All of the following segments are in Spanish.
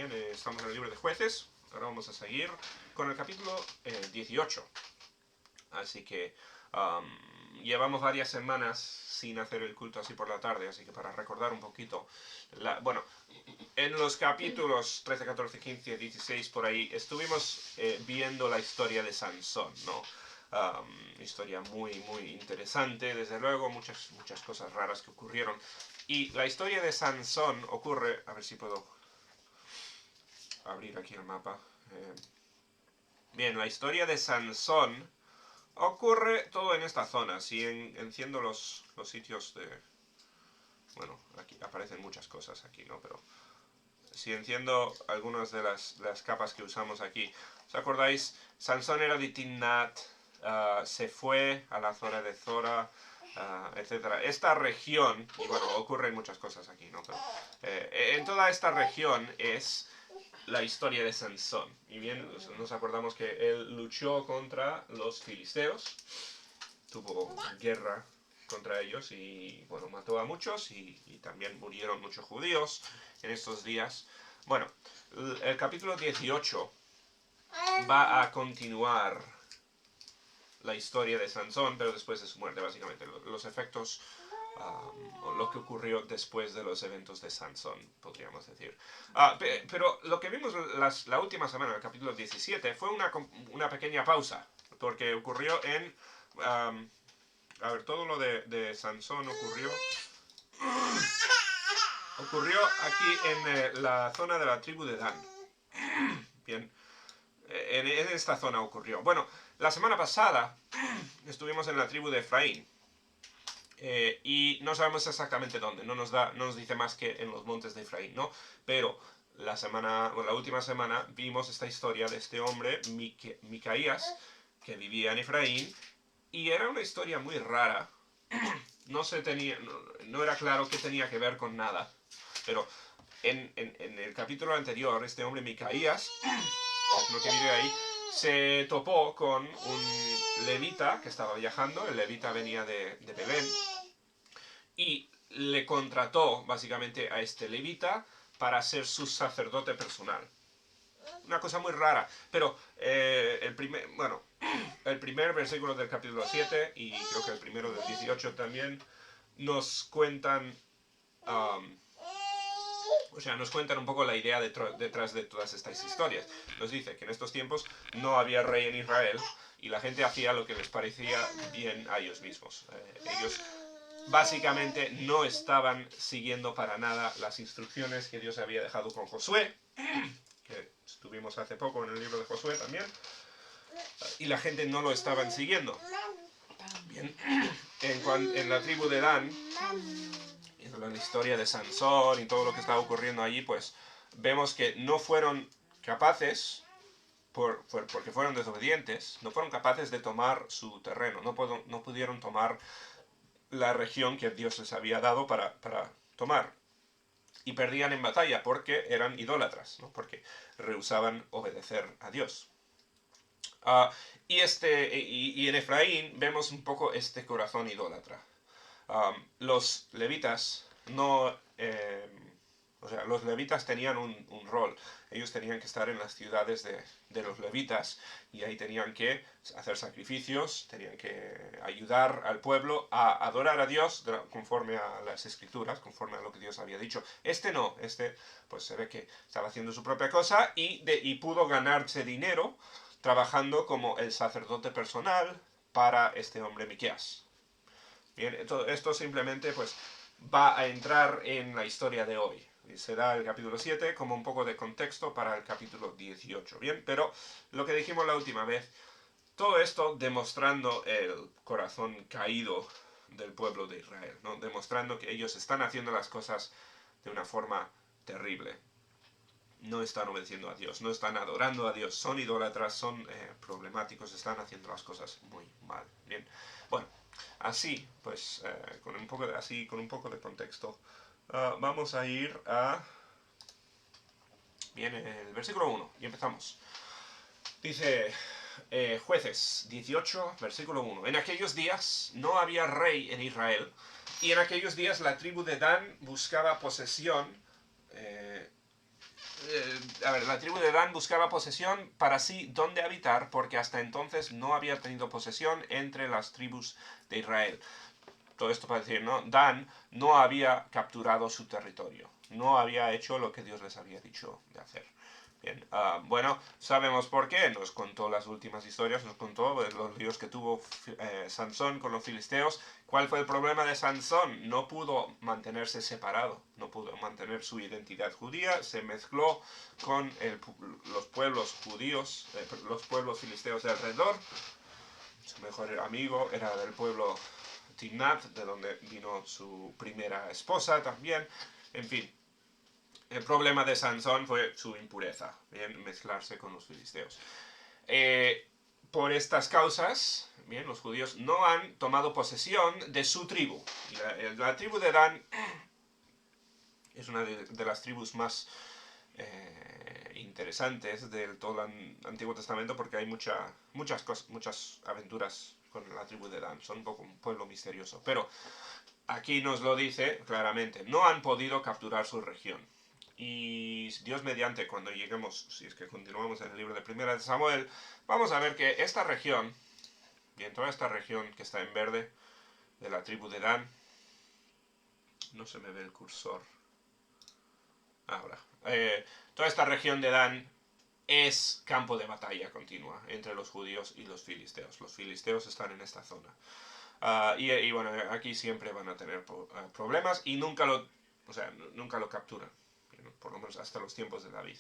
Bien, estamos en el libro de Jueces. Ahora vamos a seguir con el capítulo 18. Así que llevamos varias semanas sin hacer el culto así por la tarde, así que para recordar un poquito, bueno, en los capítulos 13, 14, 15, 16, por ahí, estuvimos viendo la historia de Sansón, ¿no? Historia muy, muy interesante, desde luego, muchas cosas raras que ocurrieron. Y la historia de Sansón ocurre, a ver si puedo abrir aquí el mapa. Bien, la historia de Sansón ocurre todo en esta zona. Si enciendo los sitios de... Bueno, aquí aparecen muchas cosas aquí, ¿no? Pero si enciendo algunas de las capas que usamos aquí. ¿Os acordáis? Sansón era de Timnat, se fue a la zona de Zora, etcétera. Esta región, y bueno, ocurren muchas cosas aquí, ¿no? Pero, en toda esta región es la historia de Sansón. Y bien, nos acordamos que él luchó contra los filisteos, tuvo guerra contra ellos y, bueno, mató a muchos y también murieron muchos judíos en estos días. Bueno, el capítulo 18 va a continuar la historia de Sansón, pero después de su muerte, básicamente. Los efectos, o lo que ocurrió después de los eventos de Sansón, podríamos decir. Pero lo que vimos la última semana, el capítulo 17, fue una pequeña pausa, porque ocurrió en... a ver, todo lo de Sansón ocurrió aquí en la zona de la tribu de Dan. Bien, en esta zona ocurrió. Bueno, la semana pasada estuvimos en la tribu de Efraín. Y no sabemos exactamente dónde, no nos dice más que en los montes de Efraín, ¿no? Pero la última semana vimos esta historia de este hombre, Micaías, que vivía en Efraín, y era una historia muy rara. No era claro qué tenía que ver con nada, pero en el capítulo anterior, este hombre Micaías, lo que vive ahí, se topó con un levita que estaba viajando. El levita venía de Belén y le contrató básicamente a este levita para ser su sacerdote personal. Una cosa muy rara, pero el primer versículo del capítulo 7 y creo que el primero del 18 también nos cuentan nos cuentan un poco la idea detrás de todas estas historias. Nos dice que en estos tiempos no había rey en Israel y la gente hacía lo que les parecía bien a ellos mismos. Ellos básicamente no estaban siguiendo para nada las instrucciones que Dios había dejado con Josué, que estuvimos hace poco en el libro de Josué también, y la gente no lo estaban siguiendo. Bien, en la tribu de Dan, en la historia de Sansón y todo lo que estaba ocurriendo allí, pues vemos que no fueron capaces, porque fueron desobedientes, no fueron capaces de tomar su terreno, no pudieron tomar la región que Dios les había dado para tomar. Y perdían en batalla porque eran idólatras, ¿no? Porque rehusaban obedecer a Dios. Y en Efraín vemos un poco este corazón idólatra. Los levitas los levitas tenían un rol. Ellos tenían que estar en las ciudades de los levitas y ahí tenían que hacer sacrificios, tenían que ayudar al pueblo a adorar a Dios conforme a las escrituras, conforme a lo que Dios había dicho. Este pues se ve que estaba haciendo su propia cosa y pudo ganarse dinero trabajando como el sacerdote personal para este hombre Miqueas. Bien, esto simplemente pues va a entrar en la historia de hoy. Se da el capítulo 7 como un poco de contexto para el capítulo 18. Bien, pero lo que dijimos la última vez, todo esto demostrando el corazón caído del pueblo de Israel, ¿no? Demostrando que ellos están haciendo las cosas de una forma terrible. No están obedeciendo a Dios, no están adorando a Dios, son idólatras, son problemáticos, están haciendo las cosas muy mal. Bien, bueno, así, pues, con un poco de contexto, vamos a ir a... Bien, el versículo 1, y empezamos. Dice, Jueces 18, versículo 1. En aquellos días no había rey en Israel, y en aquellos días la tribu de Dan buscaba posesión a ver, la tribu de Dan buscaba posesión para sí donde habitar, porque hasta entonces no había tenido posesión entre las tribus de Israel. Todo esto para decir, ¿no? Dan no había capturado su territorio, no había hecho lo que Dios les había dicho de hacer. Bien, bueno, sabemos por qué, nos contó las últimas historias, nos contó los líos que tuvo Sansón con los filisteos. ¿Cuál fue el problema de Sansón? No pudo mantenerse separado, no pudo mantener su identidad judía, se mezcló con los pueblos judíos, los pueblos filisteos de alrededor. Su mejor amigo era del pueblo Timnat, de donde vino su primera esposa también, en fin. El problema de Sansón fue su impureza, bien, mezclarse con los filisteos. Por estas causas, bien, los judíos no han tomado posesión de su tribu. La tribu de Dan es una de las tribus más interesantes de todo el Antiguo Testamento, porque hay muchas aventuras con la tribu de Dan. Son un poco un pueblo misterioso. Pero aquí nos lo dice claramente. No han podido capturar su región. Y Dios mediante, cuando lleguemos, si es que continuamos en el libro de Primera de Samuel, vamos a ver que esta región, bien, toda esta región que está en verde, de la tribu de Dan, no se me ve el cursor, ahora, toda esta región de Dan es campo de batalla continua entre los judíos y los filisteos. Los filisteos están en esta zona. Y bueno, aquí siempre van a tener problemas y nunca lo capturan. Por lo menos hasta los tiempos de David.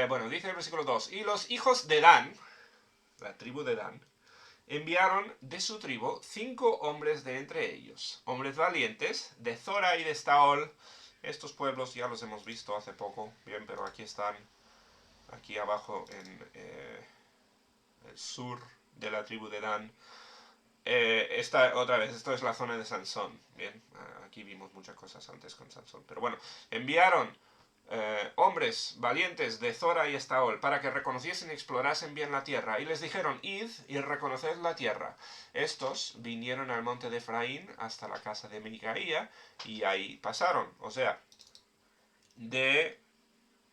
Bueno, dice el versículo 2. Y los hijos de Dan, la tribu de Dan, enviaron de su tribu 5 hombres de entre ellos, hombres valientes, de Zora y de Estaol. Estos pueblos ya los hemos visto hace poco, bien, pero aquí están, aquí abajo en el sur de la tribu de Dan. Otra vez, esto es la zona de Sansón. Bien, aquí vimos muchas cosas antes con Sansón. Pero bueno, enviaron hombres valientes de Zora y Estaol para que reconociesen y explorasen bien la tierra. Y les dijeron, id y reconoced la tierra. Estos vinieron al monte de Efraín hasta la casa de Micaía y ahí pasaron. O sea, de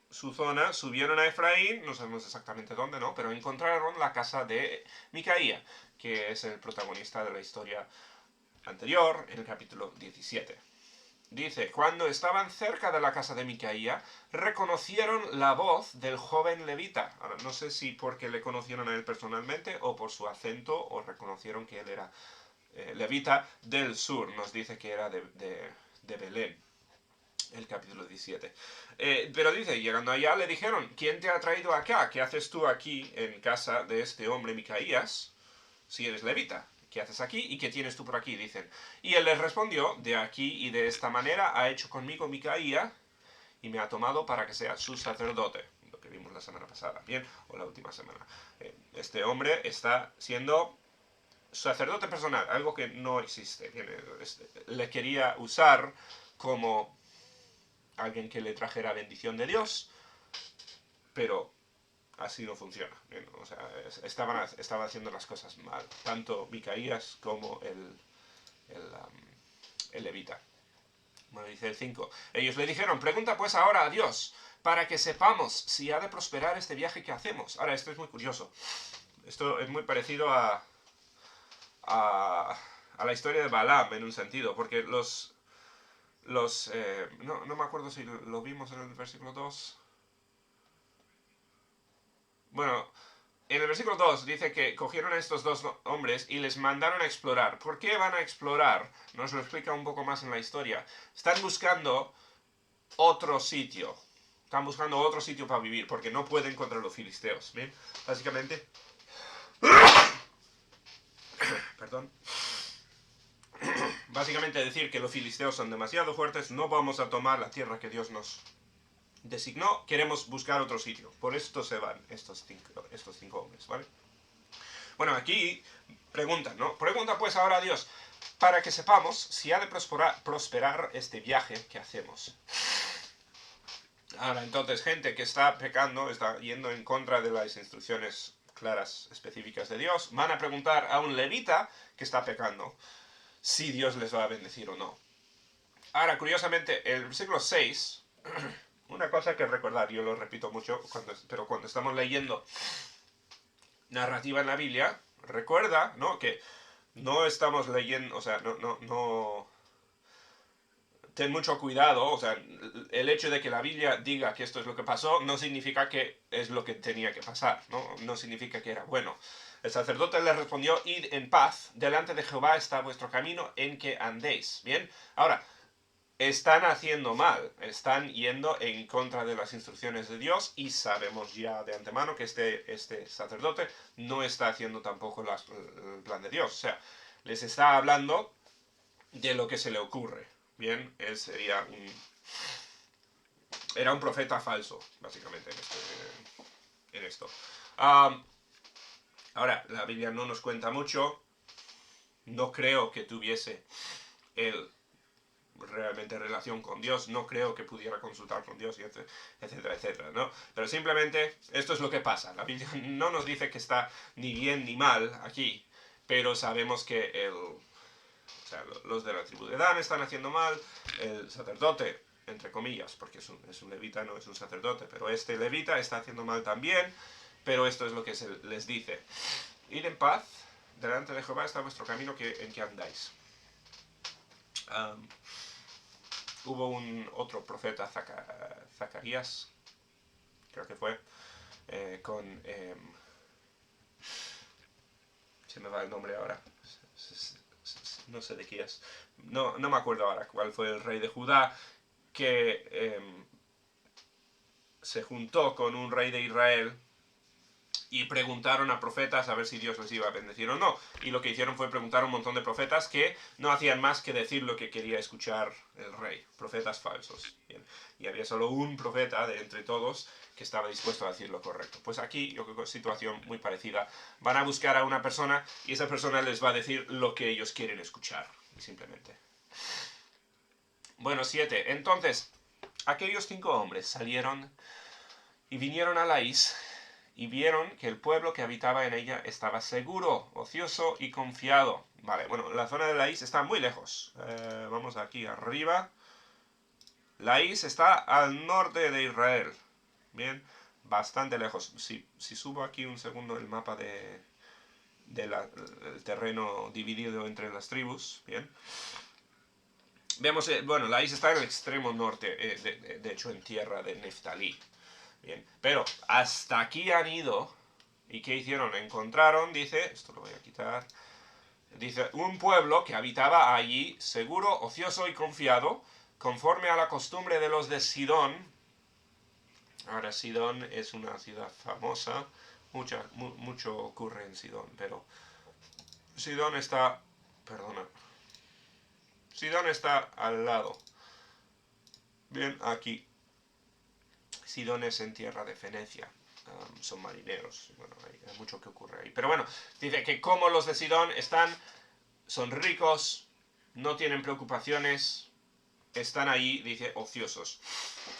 su zona subieron a Efraín, no sabemos exactamente dónde, ¿no? Pero encontraron la casa de Micaía, que es el protagonista de la historia anterior, en el capítulo 17. Dice, cuando estaban cerca de la casa de Micaía, reconocieron la voz del joven levita. Ahora, no sé si porque le conocieron a él personalmente o por su acento, o reconocieron que él era levita del sur. Nos dice que era de Belén, el capítulo 17. Pero dice, llegando allá le dijeron, ¿quién te ha traído acá? ¿Qué haces tú aquí en casa de este hombre Micaías, si eres levita? ¿Qué haces aquí y qué tienes tú por aquí? Dicen. Y él les respondió, de aquí y de esta manera ha hecho conmigo Micaía y me ha tomado para que sea su sacerdote. Lo que vimos la semana pasada, bien, o la última semana. Este hombre está siendo sacerdote personal, algo que no existe. Bien, le quería usar como alguien que le trajera bendición de Dios, pero así no funciona. Bien, o sea, estaban haciendo las cosas mal, tanto Micaías como el levita. Bueno, dice el 5. Ellos le dijeron, pregunta pues ahora a Dios, para que sepamos si ha de prosperar este viaje que hacemos. Ahora, esto es muy curioso. Esto es muy parecido a la historia de Balaam, en un sentido, porque no me acuerdo si lo vimos en el versículo 2. Bueno, en el versículo 2 dice que cogieron a estos dos hombres y les mandaron a explorar. ¿Por qué van a explorar? Nos lo explica un poco más en la historia. Están buscando otro sitio. Están buscando otro sitio para vivir, porque no pueden contra los filisteos. ¿Bien? Básicamente... Perdón. Básicamente decir que los filisteos son demasiado fuertes, no vamos a tomar la tierra que Dios nos designó, queremos buscar otro sitio. Por esto se van estos cinco hombres, ¿vale? Bueno, aquí preguntan, ¿no? Pregunta pues ahora a Dios, para que sepamos si ha de prosperar este viaje que hacemos. Ahora, entonces, gente que está pecando, está yendo en contra de las instrucciones claras, específicas de Dios, van a preguntar a un levita que está pecando si Dios les va a bendecir o no. Ahora, curiosamente, el versículo 6... una cosa que recordar, yo lo repito mucho, pero cuando estamos leyendo narrativa en la Biblia, recuerda, ¿no? Que no estamos leyendo, o sea, no, ten mucho cuidado, o sea, el hecho de que la Biblia diga que esto es lo que pasó no significa que es lo que tenía que pasar, ¿no? No significa que era bueno. El sacerdote le respondió, id en paz, delante de Jehová está vuestro camino en que andéis. Bien, ahora, están haciendo mal, están yendo en contra de las instrucciones de Dios y sabemos ya de antemano que este sacerdote no está haciendo tampoco el plan de Dios. O sea, les está hablando de lo que se le ocurre. Bien, era un profeta falso, básicamente, en esto. Ahora, la Biblia no nos cuenta mucho. No creo que tuviese él realmente relación con Dios, no creo que pudiera consultar con Dios, y etcétera, etcétera, ¿no? Pero simplemente esto es lo que pasa. La Biblia no nos dice que está ni bien ni mal aquí, pero sabemos que o sea, los de la tribu de Dan están haciendo mal, el sacerdote, entre comillas, porque es un levita, no es un sacerdote, pero este levita está haciendo mal también, pero esto es lo que se les dice. Id en paz, delante de Jehová está vuestro camino en que andáis. Hubo otro profeta, Zacarías, creo que fue, se me va el nombre ahora, no sé de quién es, no me acuerdo ahora cuál fue el rey de Judá, que se juntó con un rey de Israel y preguntaron a profetas a ver si Dios les iba a bendecir o no. Y lo que hicieron fue preguntar a un montón de profetas que no hacían más que decir lo que quería escuchar el rey. Profetas falsos. Bien. Y había solo un profeta de entre todos que estaba dispuesto a decir lo correcto. Pues aquí yo creo que es situación muy parecida. Van a buscar a una persona y esa persona les va a decir lo que ellos quieren escuchar. Simplemente. Bueno, 7. Entonces, aquellos 5 hombres salieron y vinieron a Laís y vieron que el pueblo que habitaba en ella estaba seguro, ocioso y confiado. Vale, bueno, la zona de Laís está muy lejos. Vamos aquí arriba. Laís está al norte de Israel. Bien, bastante lejos. Si subo aquí un segundo el mapa del terreno dividido entre las tribus, bien. Vemos, bueno, Laís está en el extremo norte, de hecho en tierra de Neftalí. Bien, pero hasta aquí han ido. ¿Y qué hicieron? Encontraron, dice, esto lo voy a quitar, dice, un pueblo que habitaba allí, seguro, ocioso y confiado, conforme a la costumbre de los de Sidón. Ahora, Sidón es una ciudad famosa, mucho ocurre en Sidón, pero Sidón está, perdona, Sidón está al lado. Bien, aquí. Sidón es en tierra de Fenecia. Son marineros. Bueno, hay mucho que ocurre ahí. Pero bueno, dice que como los de Sidón son ricos, no tienen preocupaciones, están ahí, dice, ociosos.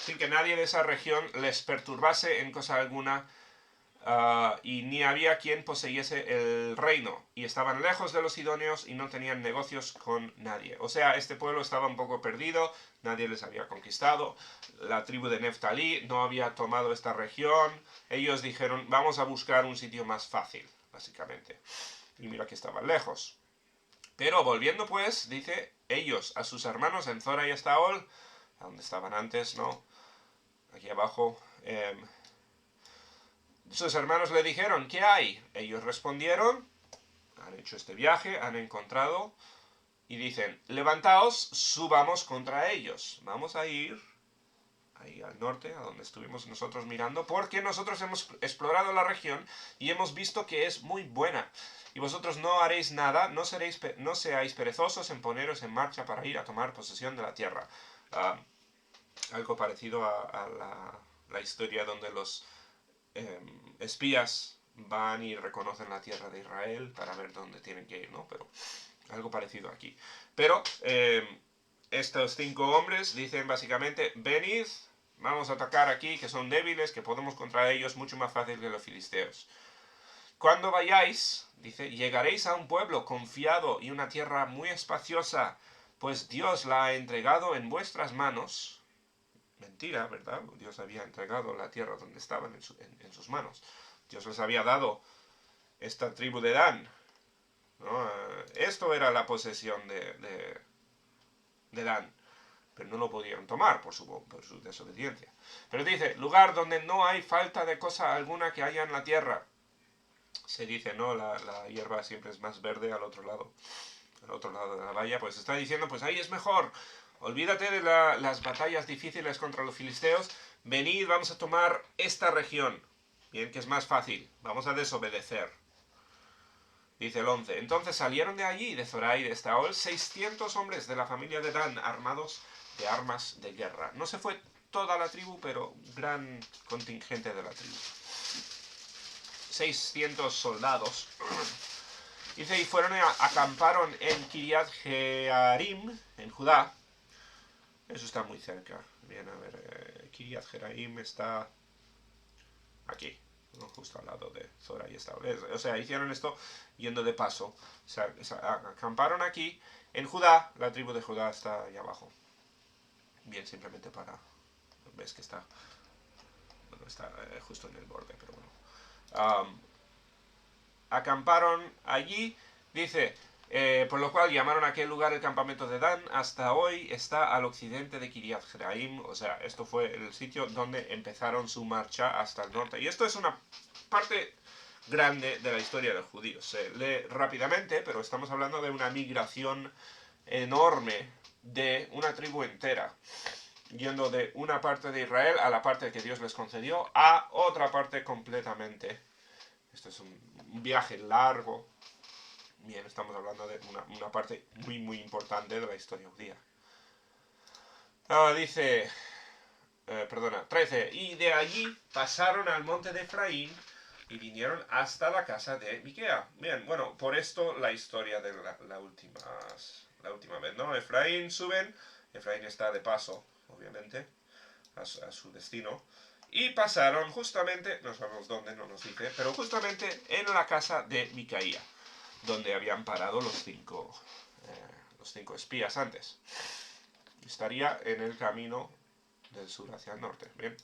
Sin que nadie de esa región les perturbase en cosa alguna, y ni había quien poseyese el reino, y estaban lejos de los sidonios y no tenían negocios con nadie. O sea, este pueblo estaba un poco perdido, nadie les había conquistado, la tribu de Neftalí no había tomado esta región, ellos dijeron, vamos a buscar un sitio más fácil, básicamente. Y mira que estaban lejos. Pero volviendo pues, dice, ellos a sus hermanos en Zora y Estaol, a donde estaban antes, ¿no? Aquí abajo, sus hermanos le dijeron, ¿qué hay? Ellos respondieron, han hecho este viaje, han encontrado, y dicen, levantaos, subamos contra ellos. Vamos a ir ahí al norte, a donde estuvimos nosotros mirando, porque nosotros hemos explorado la región y hemos visto que es muy buena. Y vosotros no haréis nada, no seáis perezosos en poneros en marcha para ir a tomar posesión de la tierra. Algo parecido a la historia donde los espías van y reconocen la tierra de Israel para ver dónde tienen que ir, ¿no? Pero algo parecido aquí. Pero estos 5 hombres dicen básicamente, venid, vamos a atacar aquí, que son débiles, que podemos contra ellos mucho más fácil que los filisteos. Cuando vayáis, dice, llegaréis a un pueblo confiado y una tierra muy espaciosa, pues Dios la ha entregado en vuestras manos. mentira, ¿verdad? Dios había entregado la tierra donde estaban en sus manos. Dios les había dado esta tribu de Dan, ¿no? Esto era la posesión de Dan, pero no lo podían tomar por su desobediencia. Pero dice, lugar donde no hay falta de cosa alguna que haya en la tierra. Se dice, ¿no? La hierba siempre es más verde al otro lado de la valla, pues está diciendo, pues ahí es mejor. Olvídate de las batallas difíciles contra los filisteos. Venid, vamos a tomar esta región. Bien, que es más fácil. Vamos a desobedecer. Dice el 11. Entonces salieron de allí, de Zorá y de Estaol, 600 hombres de la familia de Dan, armados de armas de guerra. No se fue toda la tribu, pero un gran contingente de la tribu. 600 soldados. Dice, y fueron acamparon en Kiriat Jearim, en Judá. Eso está muy cerca. Bien, a ver, Kiriat Jearim está aquí, ¿no? Justo al lado de Zora y Estaol. O sea, hicieron esto yendo de paso. O sea, acamparon aquí, en Judá. La tribu de Judá está ahí abajo. Bien, simplemente para... Ves que está... Bueno, está justo en el borde, pero bueno. Acamparon allí, dice, por lo cual llamaron a aquel lugar el campamento de Dan, hasta hoy está al occidente de Kiriat Jearim, o sea, esto fue el sitio donde empezaron su marcha hasta el norte. Y esto es una parte grande de la historia de los judíos. Se lee rápidamente, pero estamos hablando de una migración enorme de una tribu entera, yendo de una parte de Israel a la parte que Dios les concedió, a otra parte completamente. Esto es un viaje largo. Bien, estamos hablando de una parte muy, muy importante de la historia judía. Dice, perdona, 13. Y de allí pasaron al monte de Efraín y vinieron hasta la casa de Miquea. Bien, bueno, por esto la historia de la última vez, ¿no? Efraín suben, Efraín está de paso, obviamente, a su destino. Y pasaron justamente, no sabemos dónde, no nos dice, pero justamente en la casa de Micaía, donde habían parado los cinco espías antes. Estaría en el camino del sur hacia el norte. Bien.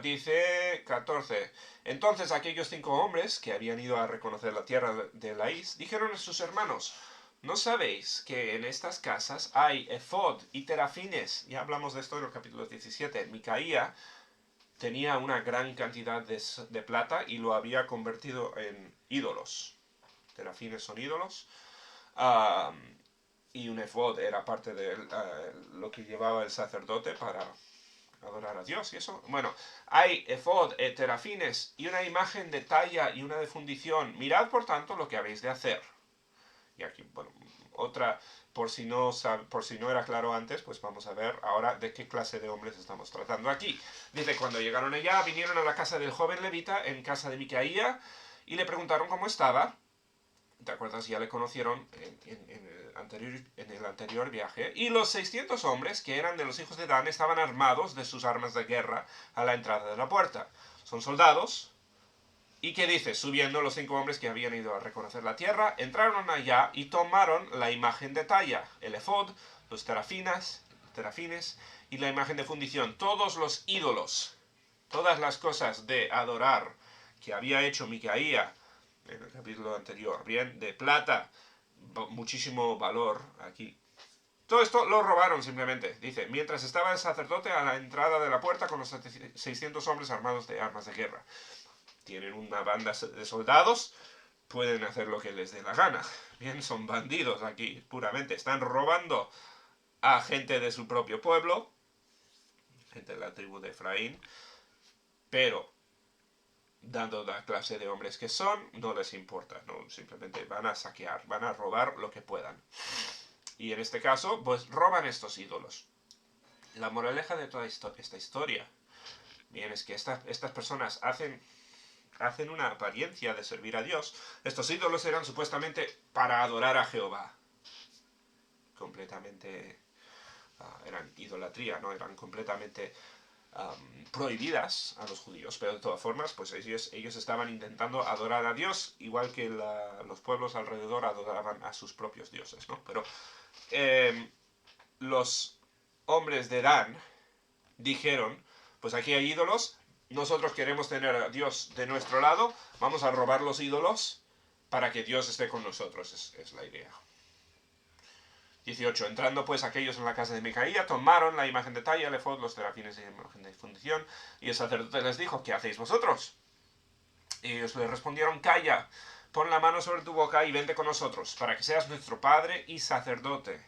Dice 14. Entonces aquellos 5 hombres que habían ido a reconocer la tierra de Laís dijeron a sus hermanos, ¿no sabéis que en estas casas hay efod y terafines? Ya hablamos de esto en el capítulo 17. Micaía tenía una gran cantidad de plata y lo había convertido en ídolos. Terafines son ídolos. Y un efod era parte de lo que llevaba el sacerdote para adorar a Dios y eso. Bueno, hay efod, terafines y una imagen de talla y una de fundición. Mirad, por tanto, lo que habéis de hacer. Y aquí, bueno, otra, por si no era claro antes, pues vamos a ver ahora de qué clase de hombres estamos tratando aquí. Dice, cuando llegaron allá, vinieron a la casa del joven levita, en casa de Micaía, y le preguntaron cómo estaba. ¿Te acuerdas? Ya le conocieron en el anterior viaje. Y los 600 hombres, que eran de los hijos de Dan, estaban armados de sus armas de guerra a la entrada de la puerta. Son soldados. ¿Y qué dice? Subiendo los 5 hombres que habían ido a reconocer la tierra, entraron allá y tomaron la imagen de talla, el efod, los terafines y la imagen de fundición. Todos los ídolos, todas las cosas de adorar que había hecho Micaía en el capítulo anterior, bien, de plata, muchísimo valor aquí. Todo esto lo robaron simplemente. Dice, mientras estaba el sacerdote a la entrada de la puerta con los 600 hombres armados de armas de guerra. Tienen una banda de soldados, pueden hacer lo que les dé la gana. Bien, son bandidos aquí, puramente. Están robando a gente de su propio pueblo, gente de la tribu de Efraín, pero dando la clase de hombres que son, no les importa, no, simplemente van a saquear, van a robar lo que puedan. Y en este caso, pues roban estos ídolos. La moraleja de toda esta historia, bien, es que estas personas hacen una apariencia de servir a Dios. Estos ídolos eran supuestamente para adorar a Jehová. Completamente, eran idolatría, ¿no? Eran completamente prohibidas a los judíos, pero de todas formas, pues ellos estaban intentando adorar a Dios, igual que los pueblos alrededor adoraban a sus propios dioses, ¿no? Pero los hombres de Dan dijeron, pues aquí hay ídolos, nosotros queremos tener a Dios de nuestro lado, vamos a robar los ídolos para que Dios esté con nosotros, es la idea. 18. Entrando pues aquellos en la casa de Micaía, tomaron la imagen de talla, el efod, los serafines y la imagen de fundición, y el sacerdote les dijo, ¿qué hacéis vosotros? Y ellos le respondieron, calla, pon la mano sobre tu boca y vente con nosotros, para que seas nuestro padre y sacerdote.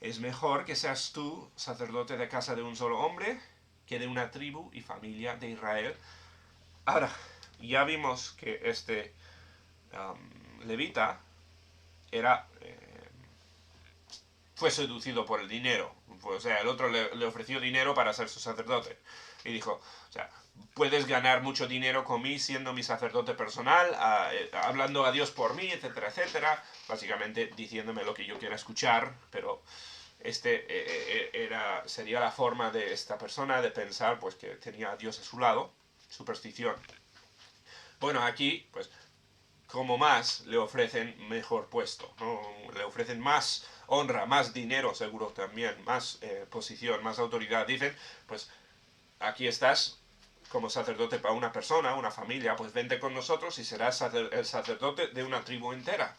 Es mejor que seas tú sacerdote de casa de un solo hombre, que de una tribu y familia de Israel. Ahora, ya vimos que este levita era... fue seducido por el dinero. O sea, el otro le ofreció dinero para ser su sacerdote. Y dijo, o sea, puedes ganar mucho dinero con mí siendo mi sacerdote personal, hablando a Dios por mí, etcétera, etcétera. Básicamente diciéndome lo que yo quiera escuchar, pero sería la forma de esta persona de pensar pues que tenía a Dios a su lado, superstición. Bueno, aquí, pues, como más le ofrecen mejor puesto, ¿no? Le ofrecen más honra, más dinero seguro también, más posición, más autoridad. Dicen, pues aquí estás como sacerdote para una persona, una familia, pues vente con nosotros y serás el sacerdote de una tribu entera.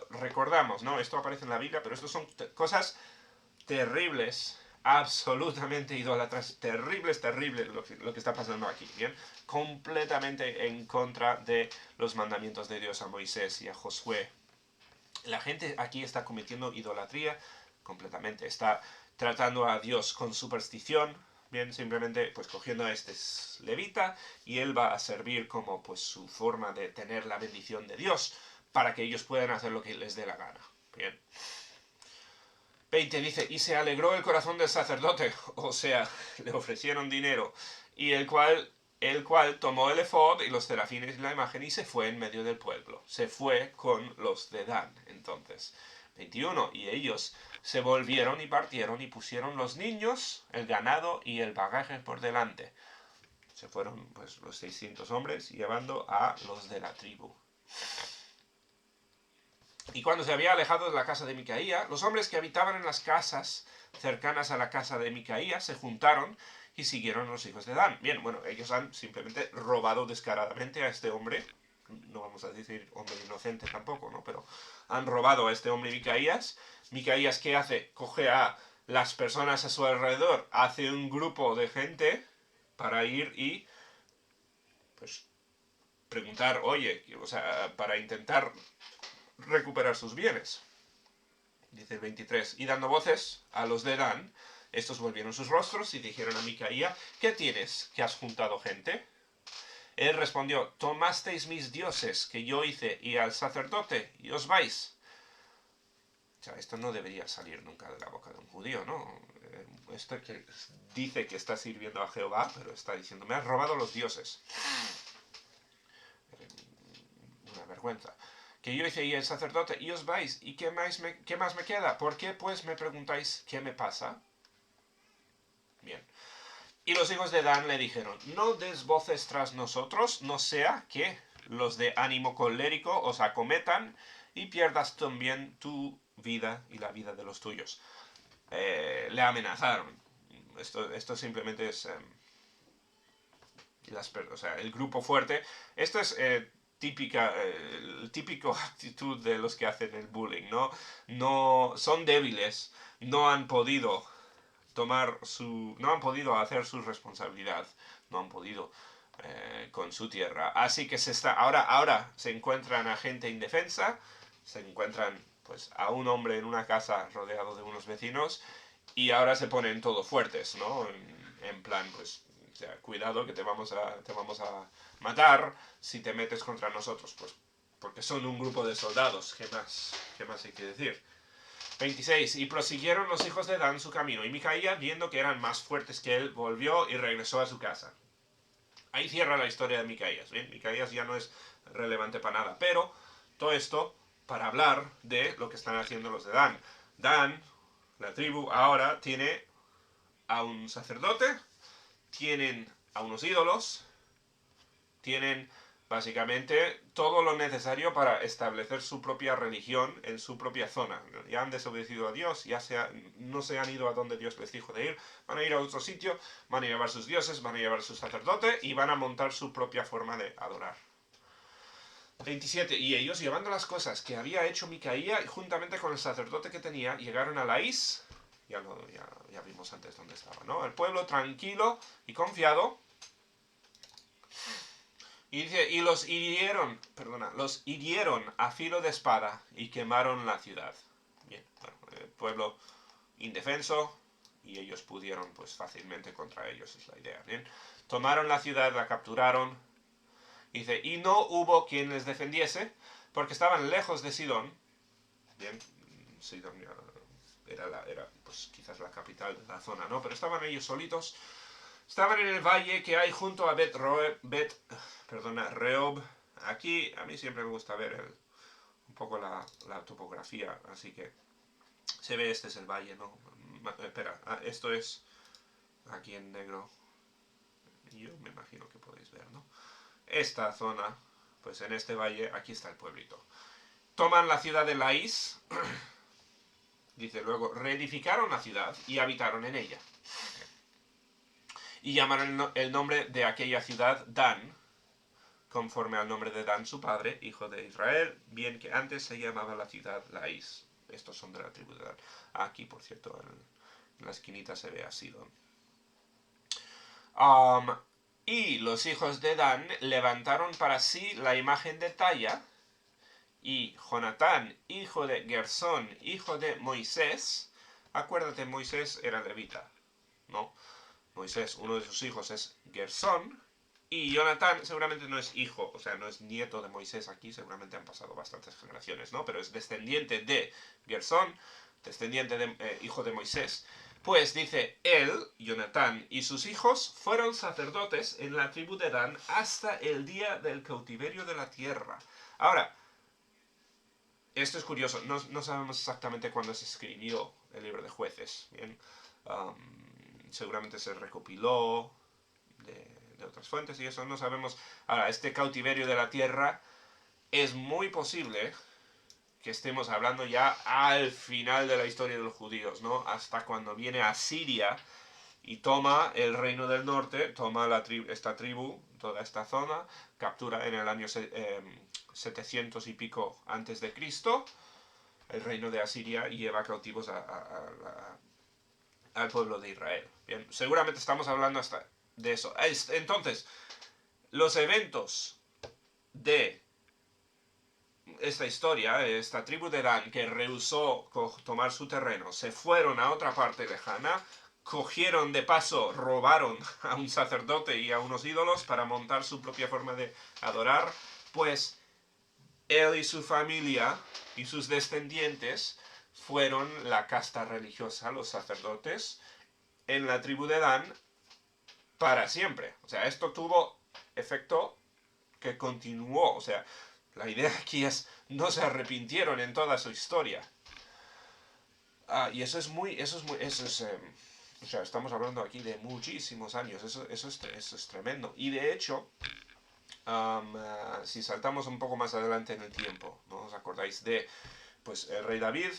Recordamos, ¿no? Esto aparece en la Biblia, pero esto son cosas terribles, absolutamente idólatras, terribles lo que está pasando aquí, ¿bien? Completamente en contra de los mandamientos de Dios a Moisés y a Josué. La gente aquí está cometiendo idolatría completamente, está tratando a Dios con superstición, bien, simplemente pues cogiendo a este levita y él va a servir como pues su forma de tener la bendición de Dios para que ellos puedan hacer lo que les dé la gana, bien. 20 dice, y se alegró el corazón del sacerdote, o sea, le ofrecieron dinero, y el cual tomó el efod y los serafines y la imagen y se fue en medio del pueblo. Se fue con los de Dan, entonces. 21, y ellos se volvieron y partieron y pusieron los niños, el ganado y el bagaje por delante. Se fueron pues los 600 hombres llevando a los de la tribu. Y cuando se había alejado de la casa de Micaía, los hombres que habitaban en las casas cercanas a la casa de Micaía se juntaron y siguieron a los hijos de Dan. Bien, bueno, ellos han simplemente robado descaradamente a este hombre. No vamos a decir hombre inocente tampoco, ¿no? Pero han robado a este hombre Micaías. Micaías, ¿qué hace? Coge a las personas a su alrededor, hace un grupo de gente para ir y pues preguntar, oye, o sea, para intentar recuperar sus bienes. Dice el 23, y dando voces a los de Dan, estos volvieron sus rostros y dijeron a Micaía, ¿qué tienes, que has juntado gente? Él respondió, tomasteis mis dioses que yo hice y al sacerdote, y os vais. O sea, esto no debería salir nunca de la boca de un judío, ¿no? Esto que dice que está sirviendo a Jehová, pero está diciendo, me has robado los dioses. Una vergüenza. Que yo hice y el sacerdote, y os vais, ¿y qué más me queda? ¿Por qué pues me preguntáis qué me pasa? Bien. Y los hijos de Dan le dijeron, no des voces tras nosotros, no sea que los de ánimo colérico os acometan y pierdas también tu vida y la vida de los tuyos. Le amenazaron. Esto simplemente es... o sea, el grupo fuerte. Esto es... el típico actitud de los que hacen el bullying, ¿no? No son débiles, no han podido no han podido hacer su responsabilidad, no han podido con su tierra, así que ahora se encuentran a gente indefensa, se encuentran pues a un hombre en una casa rodeado de unos vecinos y ahora se ponen todos fuertes, ¿no? En plan pues o sea, cuidado que te vamos a matar si te metes contra nosotros, pues porque son un grupo de soldados. ¿Qué más hay que decir? 26. Y prosiguieron los hijos de Dan su camino, y Micaía, viendo que eran más fuertes que él, volvió y regresó a su casa. Ahí cierra la historia de Micaías. ¿Bien? Micaías ya no es relevante para nada, pero todo esto para hablar de lo que están haciendo los de Dan. Dan, la tribu, ahora tiene a un sacerdote, tienen a unos ídolos, tienen básicamente todo lo necesario para establecer su propia religión en su propia zona. Ya han desobedecido a Dios, no se han ido a donde Dios les dijo de ir, van a ir a otro sitio, van a llevar sus dioses, van a llevar su sacerdote y van a montar su propia forma de adorar. 27. Y ellos, llevando las cosas que había hecho Micaía, juntamente con el sacerdote que tenía, llegaron a Laís. Ya vimos antes dónde estaba, ¿no? El pueblo tranquilo y confiado. Y dice, y los hirieron a filo de espada y quemaron la ciudad. Bien, bueno, el pueblo indefenso y ellos pudieron pues fácilmente contra ellos, es la idea. Bien, tomaron la ciudad, la capturaron. Dice, y no hubo quien les defendiese, porque estaban lejos de Sidón. Bien, Sidón era pues quizás la capital de la zona, ¿no? Pero estaban ellos solitos. Estaban en el valle que hay junto a Rehob. Aquí a mí siempre me gusta ver un poco la topografía, así que se ve, este es el valle, ¿no? Espera, esto es aquí en negro. Yo me imagino que podéis ver, ¿no? Esta zona, pues en este valle, aquí está el pueblito. Toman la ciudad de Laís, dice luego, reedificaron la ciudad y habitaron en ella. Y llamaron el nombre de aquella ciudad Dan, conforme al nombre de Dan, su padre, hijo de Israel, bien que antes se llamaba la ciudad Laís. Estos son de la tribu de Dan. Aquí, por cierto, en la esquinita se ve a Sidón. Y los hijos de Dan levantaron para sí la imagen de talla, y Jonatán, hijo de Gersón, hijo de Moisés, acuérdate, Moisés era levita, ¿no? Moisés, uno de sus hijos es Gersón, y Jonatán seguramente no es hijo, o sea, no es nieto de Moisés aquí, seguramente han pasado bastantes generaciones, ¿no? Pero es descendiente de Gersón, descendiente de hijo de Moisés. Pues dice, él, Jonatán, y sus hijos fueron sacerdotes en la tribu de Dan hasta el día del cautiverio de la tierra. Ahora, esto es curioso, no sabemos exactamente cuándo se escribió el libro de Jueces, ¿bien? Seguramente se recopiló de otras fuentes y eso no sabemos. Ahora, este cautiverio de la tierra es muy posible que estemos hablando ya al final de la historia de los judíos, ¿no? Hasta cuando viene Asiria y toma el reino del norte, toma esta tribu, toda esta zona, captura en el año 700 y pico antes de Cristo, el reino de Asiria, y lleva cautivos al pueblo de Israel. Bien, seguramente estamos hablando hasta de eso. Entonces, los eventos de esta historia, esta tribu de Dan que rehusó tomar su terreno, se fueron a otra parte lejana, cogieron de paso, robaron a un sacerdote y a unos ídolos para montar su propia forma de adorar, pues él y su familia y sus descendientes fueron la casta religiosa, los sacerdotes, en la tribu de Dan para siempre. O sea, esto tuvo efecto que continuó. O sea, la idea aquí es, no se arrepintieron en toda su historia. Y eso es o sea, estamos hablando aquí de muchísimos años. Eso es tremendo. Y de hecho, si saltamos un poco más adelante en el tiempo, ¿no? ¿Os acordáis de, pues, el rey David?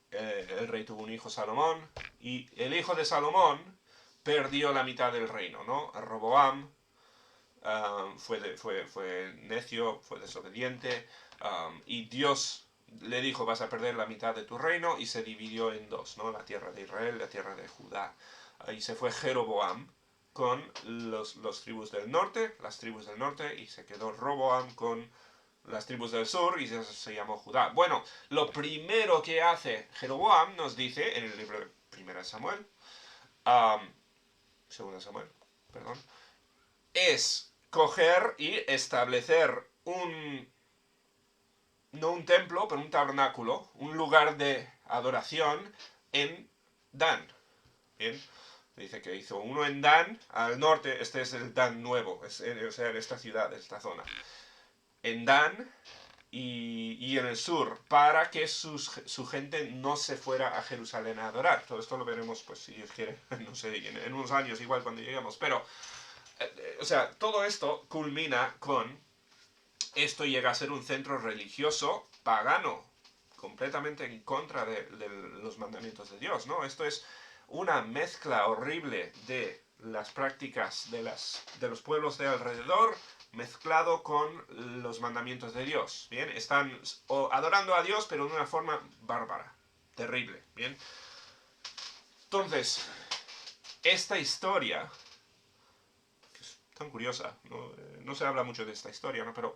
El rey tuvo un hijo, Salomón, y el hijo de Salomón perdió la mitad del reino, ¿no? Roboam fue necio, fue desobediente, y Dios le dijo, vas a perder la mitad de tu reino, y se dividió en dos, ¿no? La tierra de Israel y la tierra de Judá. Y se fue Jeroboam con las tribus del norte, y se quedó Roboam con las tribus del sur, y eso se llamó Judá. Bueno, lo primero que hace Jeroboam, nos dice en el libro de 2 Samuel, perdón, es coger y establecer no un templo, pero un tabernáculo, un lugar de adoración en Dan. Bien, dice que hizo uno en Dan, al norte, este es el Dan nuevo, o sea, en esta ciudad, esta zona. En Dan y en el sur, para que su gente no se fuera a Jerusalén a adorar. Todo esto lo veremos, pues, si Dios quiere, no sé, en unos años igual cuando lleguemos. Pero, o sea, todo esto culmina con esto llega a ser un centro religioso pagano, completamente en contra de los mandamientos de Dios, ¿no? Esto es una mezcla horrible de las prácticas de los pueblos de alrededor mezclado con los mandamientos de Dios, ¿bien? Están adorando a Dios, pero de una forma bárbara, terrible, ¿bien? Entonces, esta historia, que es tan curiosa, no se habla mucho de esta historia, ¿no? Pero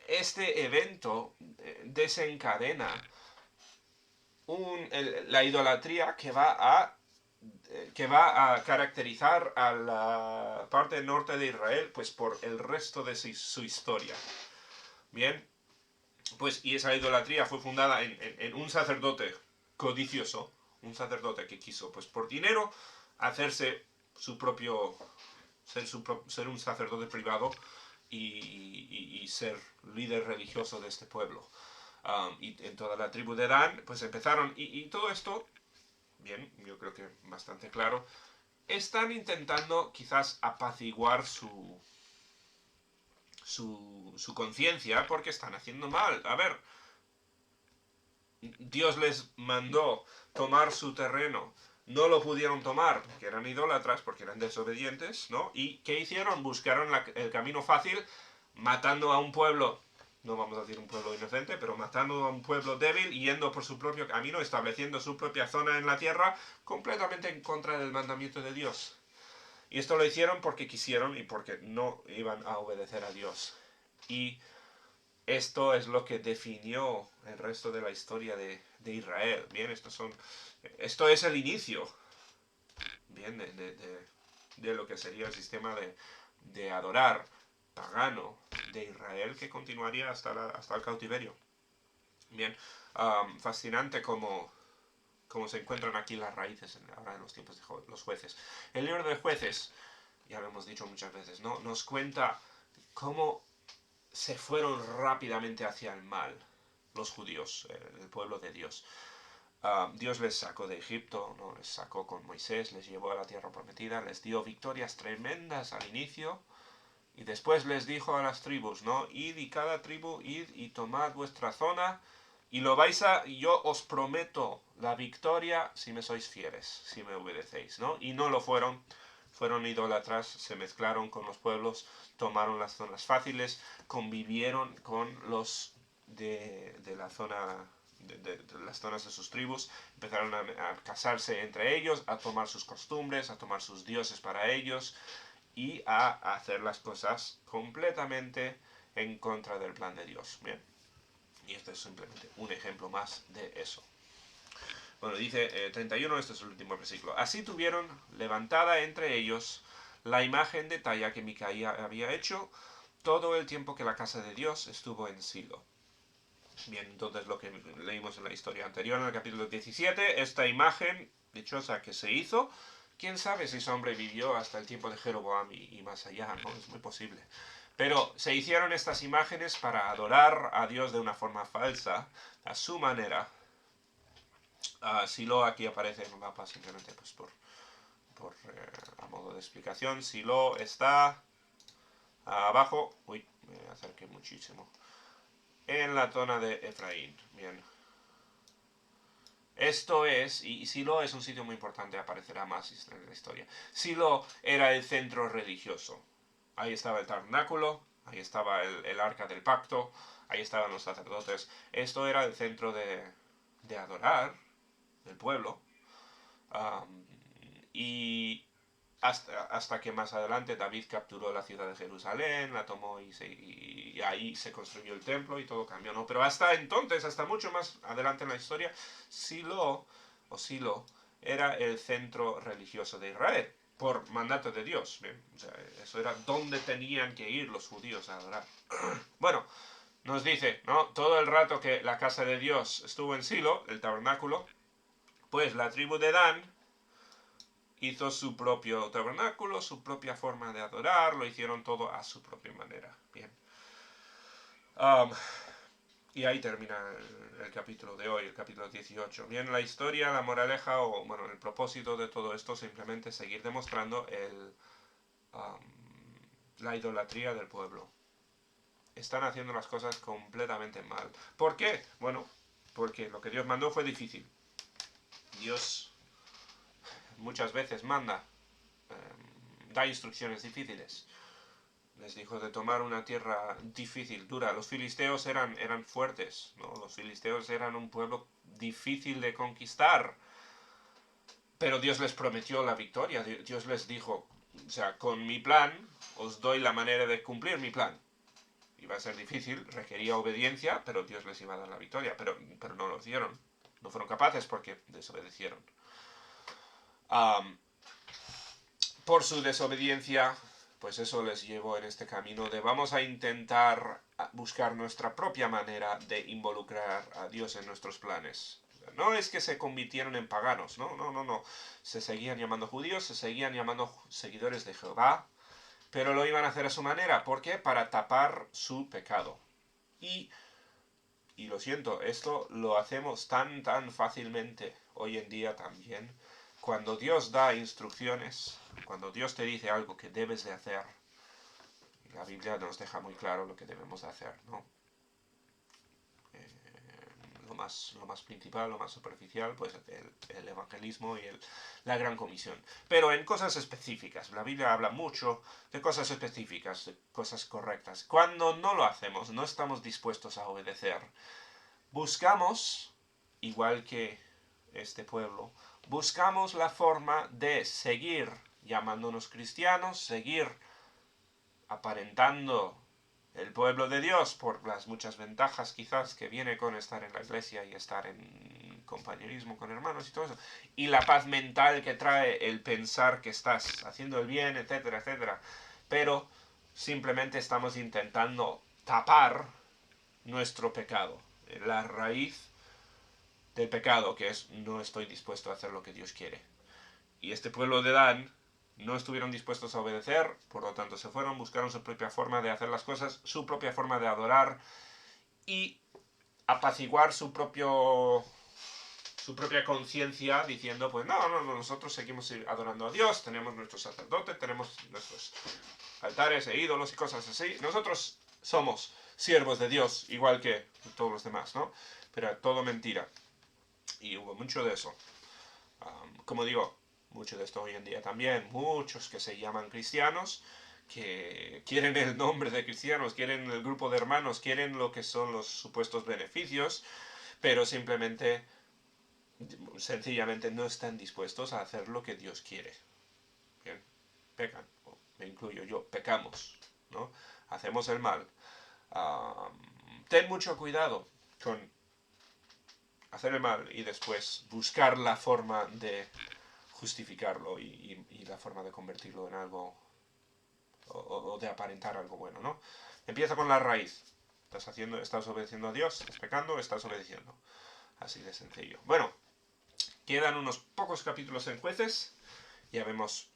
este evento desencadena la idolatría que va a caracterizar a la parte norte de Israel, pues por el resto de su historia. Bien, pues y esa idolatría fue fundada en un sacerdote codicioso, un sacerdote que quiso, pues por dinero, hacerse su propio, ser un sacerdote privado y ser líder religioso de este pueblo. Y en toda la tribu de Dan, pues empezaron, y todo esto, bien, yo creo que bastante claro, están intentando quizás apaciguar su conciencia porque están haciendo mal. A ver, Dios les mandó tomar su terreno, no lo pudieron tomar porque eran idólatras, porque eran desobedientes, ¿no? ¿Y qué hicieron? Buscaron el camino fácil, matando a un pueblo, no vamos a decir un pueblo inocente, pero matando a un pueblo débil, yendo por su propio camino, estableciendo su propia zona en la tierra, completamente en contra del mandamiento de Dios. Y esto lo hicieron porque quisieron y porque no iban a obedecer a Dios. Y esto es lo que definió el resto de la historia de Israel. Bien, esto es el inicio, bien, de lo que sería el sistema de adorar pagano de Israel que continuaría hasta el cautiverio. Bien, fascinante como se encuentran aquí las raíces ahora en los tiempos de los jueces. El libro de jueces, ya lo hemos dicho muchas veces, ¿no? Nos cuenta cómo se fueron rápidamente hacia el mal los judíos, el pueblo de Dios. Dios les sacó de Egipto, ¿no? Les sacó con Moisés, les llevó a la tierra prometida, les dio victorias tremendas al inicio y después les dijo a las tribus, ¿no? Id y cada tribu, id y tomad vuestra zona y yo os prometo la victoria si me sois fieles, si me obedecéis, ¿no? Y no lo fueron idólatras, se mezclaron con los pueblos, tomaron las zonas fáciles, convivieron con los de la zona, de las zonas de sus tribus, empezaron a casarse entre ellos, a tomar sus costumbres, a tomar sus dioses para ellos y a hacer las cosas completamente en contra del plan de Dios. Bien, y este es simplemente un ejemplo más de eso. Bueno, dice 31, este es el último versículo. Así tuvieron levantada entre ellos la imagen de talla que Micaía había hecho todo el tiempo que la casa de Dios estuvo en Silo. Bien, entonces lo que leímos en la historia anterior, en el capítulo 17, esta imagen dichosa que se hizo, quién sabe si sobrevivió hasta el tiempo de Jeroboam y más allá, ¿no? Es muy posible. Pero se hicieron estas imágenes para adorar a Dios de una forma falsa, a su manera. Silo aquí aparece en un mapa simplemente pues a modo de explicación. Silo está abajo, uy, me acerqué muchísimo, en la zona de Efraín. Bien. Esto es, y Silo es un sitio muy importante, aparecerá más en la historia. Silo era el centro religioso. Ahí estaba el tabernáculo, ahí estaba el arca del pacto, ahí estaban los sacerdotes. Esto era el centro de adorar del pueblo. Y hasta que más adelante David capturó la ciudad de Jerusalén, la tomó y ahí se construyó el templo y todo cambió, ¿no? Pero hasta entonces, hasta mucho más adelante en la historia, Silo era el centro religioso de Israel, por mandato de Dios. ¿Bien? O sea, eso era donde tenían que ir los judíos a adorar. Bueno, nos dice, ¿no? Todo el rato que la casa de Dios estuvo en Silo, el tabernáculo, pues la tribu de Dan hizo su propio tabernáculo, su propia forma de adorar, lo hicieron todo a su propia manera. Bien. Y ahí termina el capítulo de hoy, el capítulo 18. Bien, la historia, la moraleja, o bueno, el propósito de todo esto simplemente seguir demostrando la idolatría del pueblo. están haciendo las cosas completamente mal. ¿Por qué? Bueno, porque lo que Dios mandó fue difícil. Dios muchas veces manda, da instrucciones difíciles. Les dijo de tomar una tierra difícil, dura. Los filisteos eran fuertes, ¿no? Los filisteos eran un pueblo difícil de conquistar. Pero Dios les prometió la victoria. Dios les dijo, o sea, con mi plan os doy la manera de cumplir mi plan. Iba a ser difícil, requería obediencia, pero Dios les iba a dar la victoria. Pero no lo hicieron. No fueron capaces porque desobedecieron. Por su desobediencia, pues eso les llevó en este camino de vamos a intentar buscar nuestra propia manera de involucrar a Dios en nuestros planes. No es que se convirtieron en paganos, no. Se seguían llamando judíos, se seguían llamando seguidores de Jehová, pero lo iban a hacer a su manera. ¿Por qué? Para tapar su pecado. Y lo siento, esto lo hacemos tan fácilmente hoy en día también. Cuando Dios da instrucciones, cuando Dios te dice algo que debes de hacer, la Biblia nos deja muy claro lo que debemos de hacer, ¿no? Lo más principal, lo más superficial, pues el evangelismo y la gran comisión. Pero en cosas específicas, la Biblia habla mucho de cosas específicas, de cosas correctas. Cuando no lo hacemos, no estamos dispuestos a obedecer, buscamos, igual que este pueblo, buscamos la forma de seguir llamándonos cristianos, seguir aparentando el pueblo de Dios por las muchas ventajas quizás que viene con estar en la iglesia y estar en compañerismo con hermanos y todo eso, y la paz mental que trae el pensar que estás haciendo el bien, etcétera, etcétera, pero simplemente estamos intentando tapar nuestro pecado, la raíz del pecado, que es no estoy dispuesto a hacer lo que Dios quiere. Y este pueblo de Dan no estuvieron dispuestos a obedecer, por lo tanto se fueron, buscaron su propia forma de hacer las cosas, su propia forma de adorar y apaciguar su propia conciencia diciendo, pues no, nosotros seguimos adorando a Dios, tenemos nuestros sacerdotes, tenemos nuestros altares e ídolos y cosas así. Nosotros somos siervos de Dios, igual que todos los demás, ¿no? Pero todo mentira. Y hubo mucho de eso. Como digo, mucho de esto hoy en día también. Muchos que se llaman cristianos, que quieren el nombre de cristianos, quieren el grupo de hermanos, quieren lo que son los supuestos beneficios, pero simplemente, sencillamente no están dispuestos a hacer lo que Dios quiere. Bien, pecan, me incluyo yo, pecamos, ¿no? Hacemos el mal. Ten mucho cuidado con hacer el mal y después buscar la forma de justificarlo y la forma de convertirlo en algo o de aparentar algo bueno, ¿no? Empieza con la raíz. Estás obedeciendo a Dios, estás pecando, estás obedeciendo. Así de sencillo. Bueno, quedan unos pocos capítulos en Jueces. Ya vemos.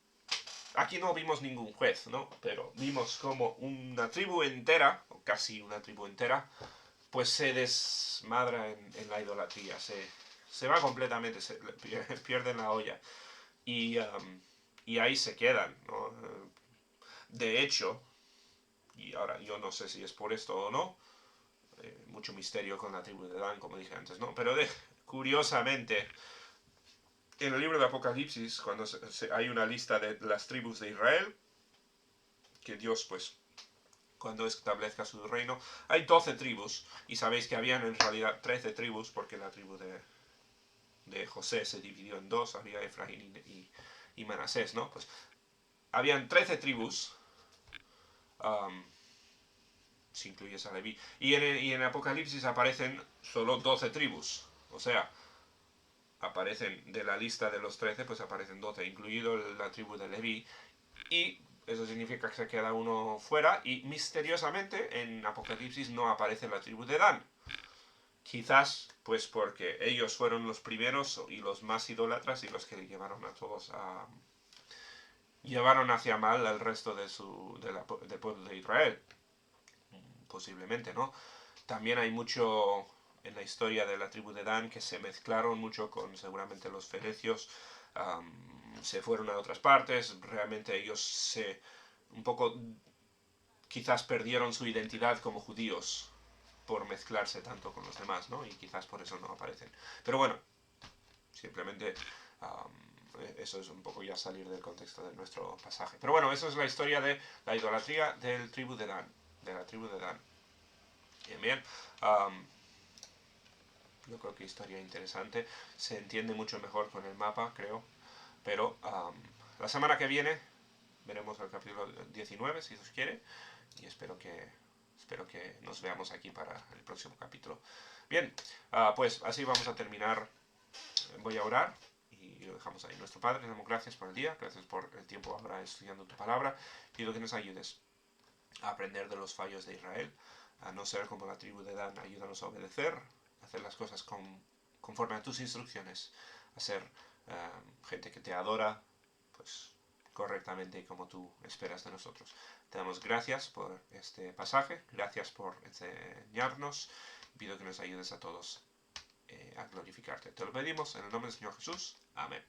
Aquí no vimos ningún juez, ¿no? Pero vimos como una tribu entera, o casi una tribu entera, pues se desmadra en la idolatría. Se va completamente, pierden la olla. Y ahí se quedan, ¿no? De hecho, y ahora yo no sé si es por esto o no, mucho misterio con la tribu de Dan, como dije antes, ¿no? Pero curiosamente, en el libro de Apocalipsis, cuando hay una lista de las tribus de Israel, que Dios, pues, cuando establezca su reino, hay 12 tribus, y sabéis que habían en realidad 13 tribus, porque la tribu de José se dividió en dos, había Efraín y Manasés, ¿no? Pues habían 13 tribus, si incluyes a Leví, y en Apocalipsis aparecen solo 12 tribus, o sea, aparecen de la lista de los 13, pues aparecen 12, incluido la tribu de Leví, y eso significa que se queda uno fuera, y misteriosamente en Apocalipsis no aparece la tribu de Dan. Quizás, pues porque ellos fueron los primeros y los más idólatras y los que llevaron a todos llevaron hacia mal al resto del pueblo de Israel. Posiblemente, ¿no? También hay mucho en la historia de la tribu de Dan que se mezclaron mucho con seguramente los ferecios, se fueron a otras partes, realmente ellos un poco quizás perdieron su identidad como judíos por mezclarse tanto con los demás, ¿no? Y quizás por eso no aparecen. Pero bueno, simplemente eso es un poco ya salir del contexto de nuestro pasaje. Pero bueno, eso es la historia de la idolatría de la tribu de Dan. Bien, bien. Yo creo que historia interesante. Se entiende mucho mejor con el mapa, creo. Pero la semana que viene veremos el capítulo 19, si Dios quiere. Y espero que nos veamos aquí para el próximo capítulo. Bien, pues así vamos a terminar. Voy a orar y lo dejamos ahí. Nuestro Padre, te damos gracias por el día, gracias por el tiempo ahora estudiando tu palabra. Pido que nos ayudes a aprender de los fallos de Israel, a no ser como la tribu de Dan. Ayúdanos a obedecer, a hacer las cosas conforme a tus instrucciones, a ser gente que te adora, pues correctamente como tú esperas de nosotros. Te damos gracias por este pasaje, gracias por enseñarnos. Pido que nos ayudes a todos a glorificarte. Te lo pedimos en el nombre del Señor Jesús. Amén.